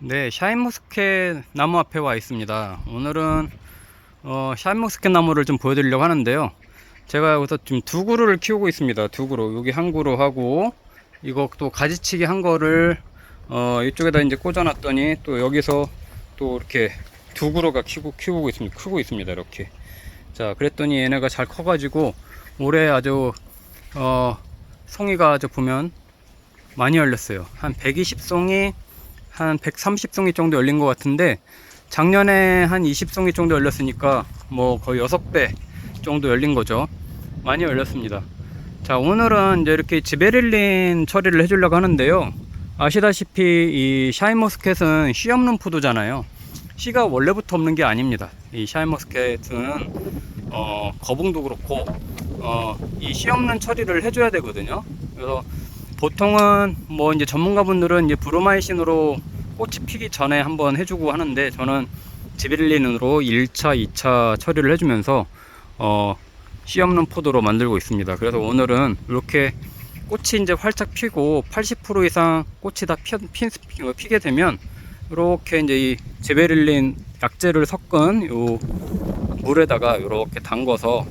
네, 샤인머스켓 나무 앞에 와 있습니다. 오늘은 샤인머스켓 나무를 좀 보여드리려고 하는데요. 제가 여기서 지금 두 그루를 키우고 있습니다. 두 그루. 여기 한 그루 하고 이거 또 가지치기 한 거를 이쪽에다 이제 꽂아놨더니 또 여기서 또 이렇게 두 그루가 키우고 있습니다. 크고 있습니다. 이렇게. 자, 그랬더니 얘네가 잘 커가지고 올해 아주 송이가 아주 보면 많이 열렸어요. 한 120송이 한 130송이 정도 열린 것 같은데 작년에 한 20송이 정도 열렸으니까 뭐 거의 6배 정도 열린 거죠. 많이 열렸습니다. 자, 오늘은 이제 이렇게 지베릴린 처리를 해주려고 하는데요. 아시다시피 이 샤인머스켓은 씨 없는 포도잖아요. 씨가 원래부터 없는 게 아닙니다. 이 샤인머스켓은 거봉도 그렇고 이 씨 없는 처리를 해줘야 되거든요. 그래서 보통은 뭐 이제 전문가분들은 이제 브로마이신으로 꽃이 피기 전에 한번 해주고 하는데 저는 지베릴린으로 1차, 2차 처리를 해주면서 씨 없는 포도로 만들고 있습니다. 그래서 오늘은 이렇게 꽃이 이제 활짝 피고 80% 이상 꽃이 다 피게 되면 이렇게 이제 이 지베릴린 약재를 섞은 요 물에다가 이렇게 담궈서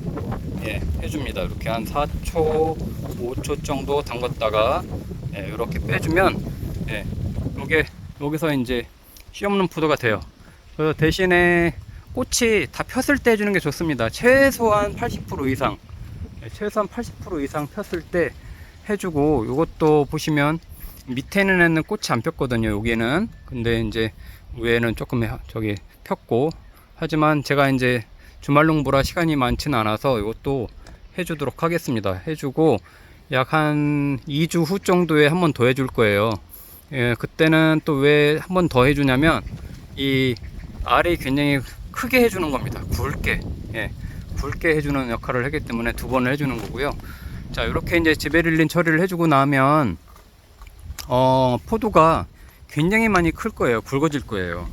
해줍니다. 이렇게 한 4초, 5초 정도 담갔다가 이렇게 빼주면 여기서 이제 씨 없는 포도가 돼요. 그래서 대신에 꽃이 다 폈을 때 해주는 게 좋습니다. 최소한 80% 이상, 최소한 80% 이상 폈을 때 해주고, 이것도 보시면 밑에는 꽃이 안 폈거든요. 여기는. 근데 이제 위에는 조금 저기 폈고, 하지만 제가 이제 주말농부라 시간이 많지는 않아서 이것도 해주도록 하겠습니다. 해주고 약 한 2주 후 정도에 한 번 더 해줄 거예요. 그때는 또 왜 한 번 더 해주냐면 이 알이 굉장히 크게 해주는 겁니다. 굵게 굵게 해주는 역할을 하기 때문에 두 번을 해주는 거고요. 자, 이렇게 이제 지베릴린 처리를 해주고 나면 포도가 굉장히 많이 클 거예요. 굵어질 거예요.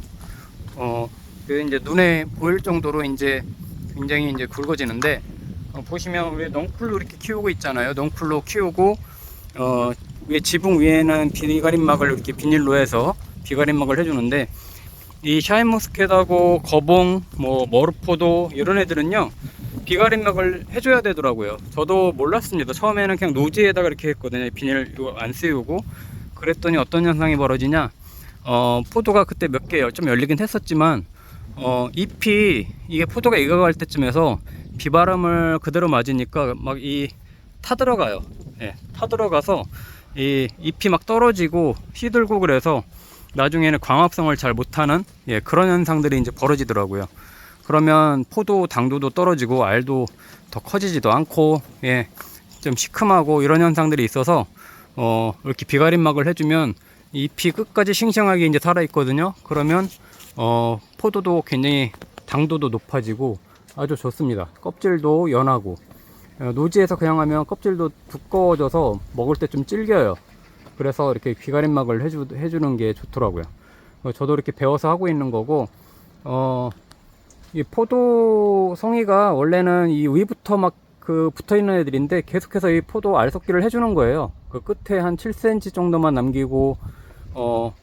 그 이제 눈에 보일 정도로 이제 굉장히 이제 굵어지는데 보시면 왜 넝쿨로 이렇게 키우고 있잖아요. 넝쿨로 키우고 위에 지붕 위에는 비가림막을 이렇게 비닐로 해서 비가림막을 해주는데 이 샤인머스켓하고 거봉, 뭐 머루포도 이런 애들은요 비가림막을 해줘야 되더라고요. 저도 몰랐습니다. 처음에는 그냥 노지에다가 이렇게 했거든요. 비닐 이거 안 씌우고. 그랬더니 어떤 현상이 벌어지냐, 포도가 그때 몇 개 좀 열리긴 했었지만 잎이 이게 포도가 익어갈 때쯤에서 비바람을 그대로 맞으니까 막 타들어가요. 타들어가서 이 잎이 막 떨어지고 시들고 그래서 나중에는 광합성을 잘 못하는 그런 현상들이 이제 벌어지더라고요. 그러면 포도 당도도 떨어지고 알도 더 커지지도 않고 좀 시큼하고 이런 현상들이 있어서 이렇게 비가림막을 해주면 잎이 끝까지 싱싱하게 이제 살아 있거든요. 그러면 포도도 굉장히 당도도 높아지고 아주 좋습니다. 껍질도 연하고 노지에서 그냥 하면 껍질도 두꺼워져서 먹을 때 좀 질겨요. 그래서 이렇게 비가림막을 해주는 게 좋더라고요. 저도 이렇게 배워서 하고 있는 거고, 이 포도 송이가 원래는 이 위부터 막 붙어 있는 애들인데 계속해서 이 포도 알 섞기를 해주는 거예요. 그 끝에 한 7cm 정도만 남기고,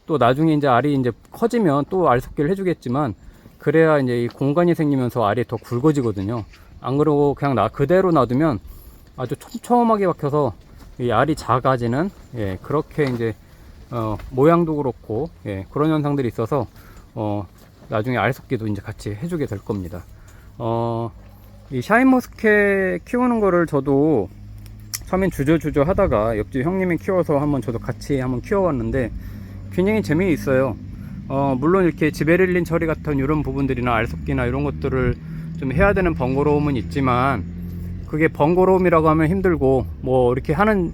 또 나중에 이제 알이 이제 커지면 또 알 섞기를 해주겠지만, 그래야 이제 이 공간이 생기면서 알이 더 굵어지거든요. 안 그러고 그냥 그대로 놔두면 아주 촘촘하게 박혀서 이 알이 작아지는 그렇게 이제 모양도 그렇고 그런 현상들이 있어서 나중에 알 섞기도 이제 같이 해주게 될 겁니다. 이 샤인머스켓 키우는 거를 저도 처음엔 주저주저 하다가 옆집 형님이 키워서 한번 저도 같이 한번 키워봤는데 굉장히 재미있어요. 물론 이렇게 지베릴린 처리 같은 이런 부분들이나 알 섞기나 이런 것들을 좀 해야 되는 번거로움은 있지만 그게 번거로움이라고 하면 힘들고 뭐 이렇게 하는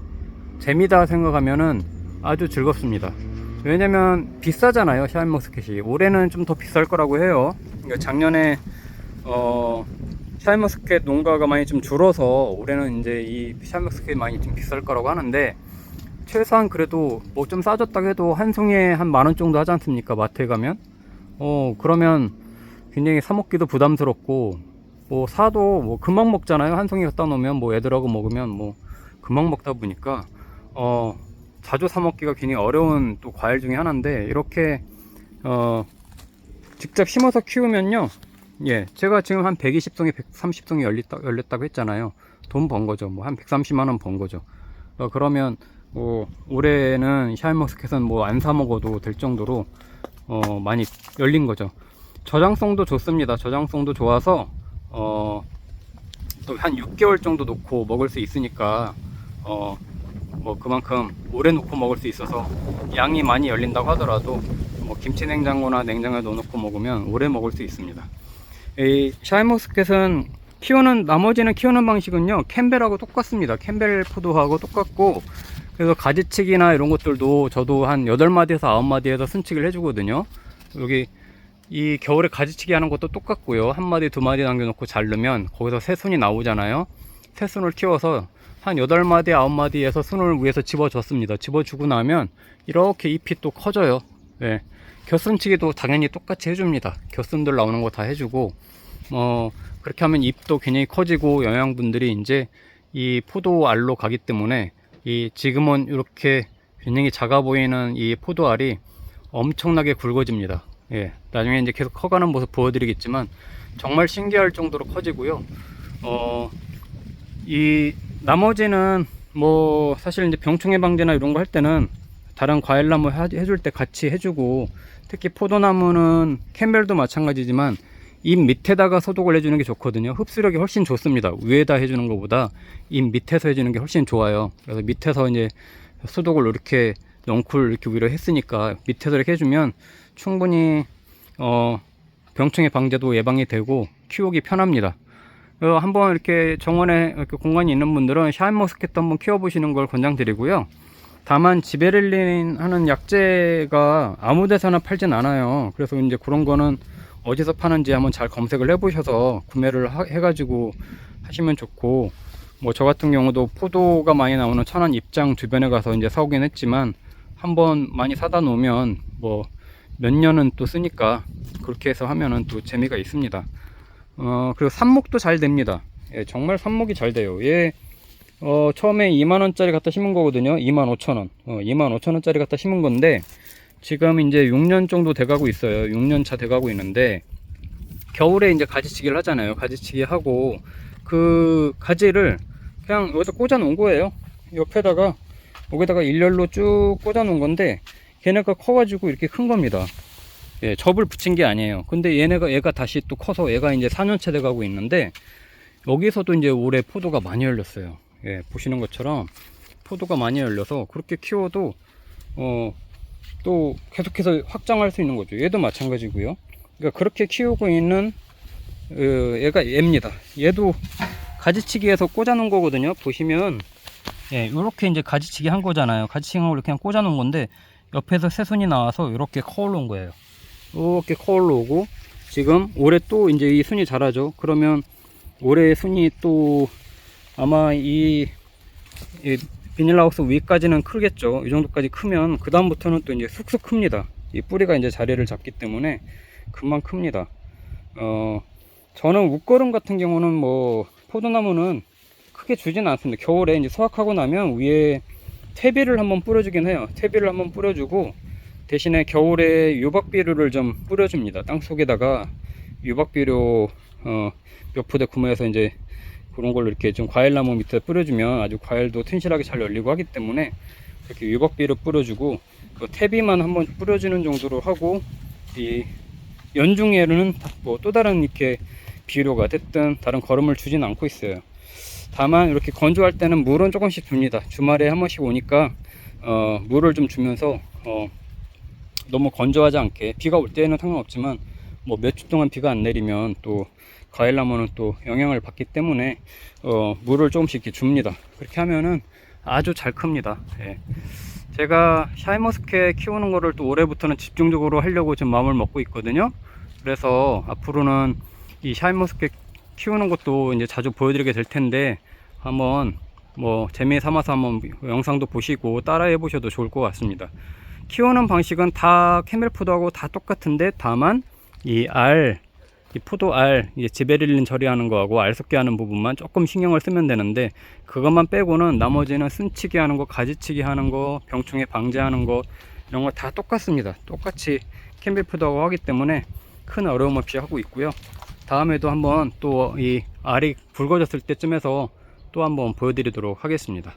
재미다 생각하면은 아주 즐겁습니다. 왜냐면 비싸잖아요. 샤인머스켓이 올해는 좀 더 비쌀 거라고 해요. 그러니까 작년에 샤인머스켓 농가가 많이 좀 줄어서 올해는 이제 이 샤인머스켓이 많이 좀 비쌀 거라고 하는데 최소한 그래도 뭐 좀 싸졌다고 해도 한 송이에 한 10,000원 정도 하지 않습니까? 마트에 가면 그러면 굉장히 사 먹기도 부담스럽고 뭐 사도 뭐 금방 먹잖아요. 한 송이 갖다 놓으면 뭐 애들하고 먹으면 뭐 금방 먹다 보니까 자주 사 먹기가 굉장히 어려운 또 과일 중에 하나인데 이렇게 직접 심어서 키우면요, 예, 제가 지금 한 120송이 130송이 열렸다고 했잖아요. 돈 번 거죠. 뭐 한 130만원 번 거죠. 그러면 뭐 올해는 샤인머스켓은 뭐 안 사 먹어도 될 정도로 많이 열린 거죠. 저장성도 좋습니다. 저장성도 좋아서 또 한 6개월 정도 놓고 먹을 수 있으니까 뭐 그만큼 오래 놓고 먹을 수 있어서 양이 많이 열린다고 하더라도 뭐 김치 냉장고나 냉장고에 넣어놓고 먹으면 오래 먹을 수 있습니다. 이 샤인머스켓은 나머지는 키우는 방식은요, 캠벨하고 똑같습니다. 캠벨 포도하고 똑같고, 그래서 가지치기나 이런 것들도 저도 한 8마디에서 9마디에서 순치기를 해주거든요. 여기 이 겨울에 가지치기 하는 것도 똑같고요. 1마디 2마디 남겨놓고 자르면 거기서 새순이 나오잖아요. 새순을 키워서 한 8마디 9마디에서 순을 위에서 집어줬습니다. 집어주고 나면 이렇게 잎이 또 커져요. 예. 곁순치기도 당연히 똑같이 해줍니다. 곁순들 나오는 거 다 해주고, 그렇게 하면 잎도 굉장히 커지고 영양분들이 이제 이 포도알로 가기 때문에 지금은 이렇게 굉장히 작아 보이는 이 포도알이 엄청나게 굵어집니다. 예. 나중에 이제 계속 커가는 모습 보여드리겠지만 정말 신기할 정도로 커지고요. 이 나머지는 뭐 사실 이제 병충해 방제나 이런 거 할 때는 다른 과일나무 해줄 때 같이 해주고, 특히 포도나무는 캠벨도 마찬가지지만 잎 밑에다가 소독을 해주는 게 좋거든요. 흡수력이 훨씬 좋습니다. 위에다 해주는 것보다 잎 밑에서 해주는 게 훨씬 좋아요. 그래서 밑에서 이제 소독을 이렇게 넝쿨 이렇게 위로 했으니까 밑에서 이렇게 해주면 충분히 병충해 방제도 예방이 되고 키우기 편합니다. 한번 이렇게 정원에 이렇게 공간이 있는 분들은 샤인머스켓도 한번 키워보시는 걸 권장드리고요. 다만 지베렐린 하는 약재가 아무 데서나 팔진 않아요. 그래서 이제 그런 거는 어디서 파는지 한번 잘 검색을 해보셔서 구매를 해가지고 하시면 좋고, 뭐 저 같은 경우도 포도가 많이 나오는 천안 입장 주변에 가서 이제 사오긴 했지만 한번 많이 사다 놓으면 뭐 몇 년은 또 쓰니까 그렇게 해서 하면은 또 재미가 있습니다. 그리고 삽목도 잘 됩니다. 예, 정말 삽목이 잘 돼요. 얘 처음에 2만원짜리 갖다 심은 거거든요. 25,000원. 25,000원짜리 갖다 심은 건데 지금 이제 6년 정도 돼가고 있어요. 6년 차 돼가고 있는데, 겨울에 이제 가지치기를 하잖아요. 가지치기 하고 그 가지를 그냥 여기다 꽂아 놓은 거예요. 옆에다가 여기다가 일렬로 쭉 꽂아 놓은 건데 걔네가 커가지고 이렇게 큰 겁니다. 예, 접을 붙인 게 아니에요. 근데 얘가 다시 또 커서 얘가 이제 4년째 돼가고 있는데, 여기서도 이제 올해 포도가 많이 열렸어요. 예, 보시는 것처럼 포도가 많이 열려서 그렇게 키워도 또 계속해서 확장할 수 있는 거죠. 얘도 마찬가지고요. 그러니까 그렇게 키우고 있는 얘입니다. 얘도 가지치기에서 꽂아 놓은 거거든요. 보시면 예, 이렇게 이제 가지치기 한 거잖아요. 가지치기 한 걸 그냥 꽂아 놓은 건데 옆에서 새순이 나와서 이렇게 커 올라온 거예요. 이렇게 커 올라오고, 지금 올해 또 이제 이 순이 자라죠. 그러면 올해 순이 또 아마 이 비닐하우스 위까지는 크겠죠. 이 정도까지 크면 그 다음부터는 또 이제 쑥쑥 큽니다. 이 뿌리가 이제 자리를 잡기 때문에 금방 큽니다. 저는 웃거름 같은 경우는 뭐 포도나무는 크게 주지는 않습니다. 겨울에 이제 수확하고 나면 위에 퇴비를 한번 뿌려주긴 해요. 퇴비를 한번 뿌려주고, 대신에 겨울에 유박비료를 좀 뿌려줍니다. 땅 속에다가 유박비료 몇 포대 구매해서 이제 그런 걸로 이렇게 좀 과일나무 밑에 뿌려주면 아주 과일도 튼실하게 잘 열리고 하기 때문에 이렇게 유박비료 뿌려주고, 그 퇴비만 한번 뿌려주는 정도로 하고, 이 연중에는 뭐 또 다른 이렇게 비료가 됐든 다른 거름을 주진 않고 있어요. 다만 이렇게 건조할 때는 물은 조금씩 줍니다. 주말에 한 번씩 오니까 물을 좀 주면서 너무 건조하지 않게, 비가 올 때는 상관없지만 뭐 몇 주 동안 비가 안 내리면 또 과일나무는 또 영향을 받기 때문에 물을 조금씩 이렇게 줍니다. 그렇게 하면은 아주 잘 큽니다. 예. 제가 샤인머스켓 키우는 거를 또 올해부터는 집중적으로 하려고 지금 마음을 먹고 있거든요. 그래서 앞으로는 이 샤인머스켓 키우는 것도 이제 자주 보여드리게 될 텐데, 한번 뭐 재미 삼아서 한번 영상도 보시고 따라해 보셔도 좋을 것 같습니다. 키우는 방식은 다 캠벨포도하고 다 똑같은데, 다만 이 포도알, 이제 지베렐린 처리하는 거하고 알 섞게 하는 부분만 조금 신경을 쓰면 되는데, 그것만 빼고는 나머지는 순치기 하는 거, 가지치기 하는 거, 병충해 방제하는 거, 이런 거 다 똑같습니다. 똑같이 캠벨푸드하고 하기 때문에 큰 어려움 없이 하고 있고요. 다음에도 한번 또 이 알이 굵어졌을 때쯤에서 또 한번 보여드리도록 하겠습니다.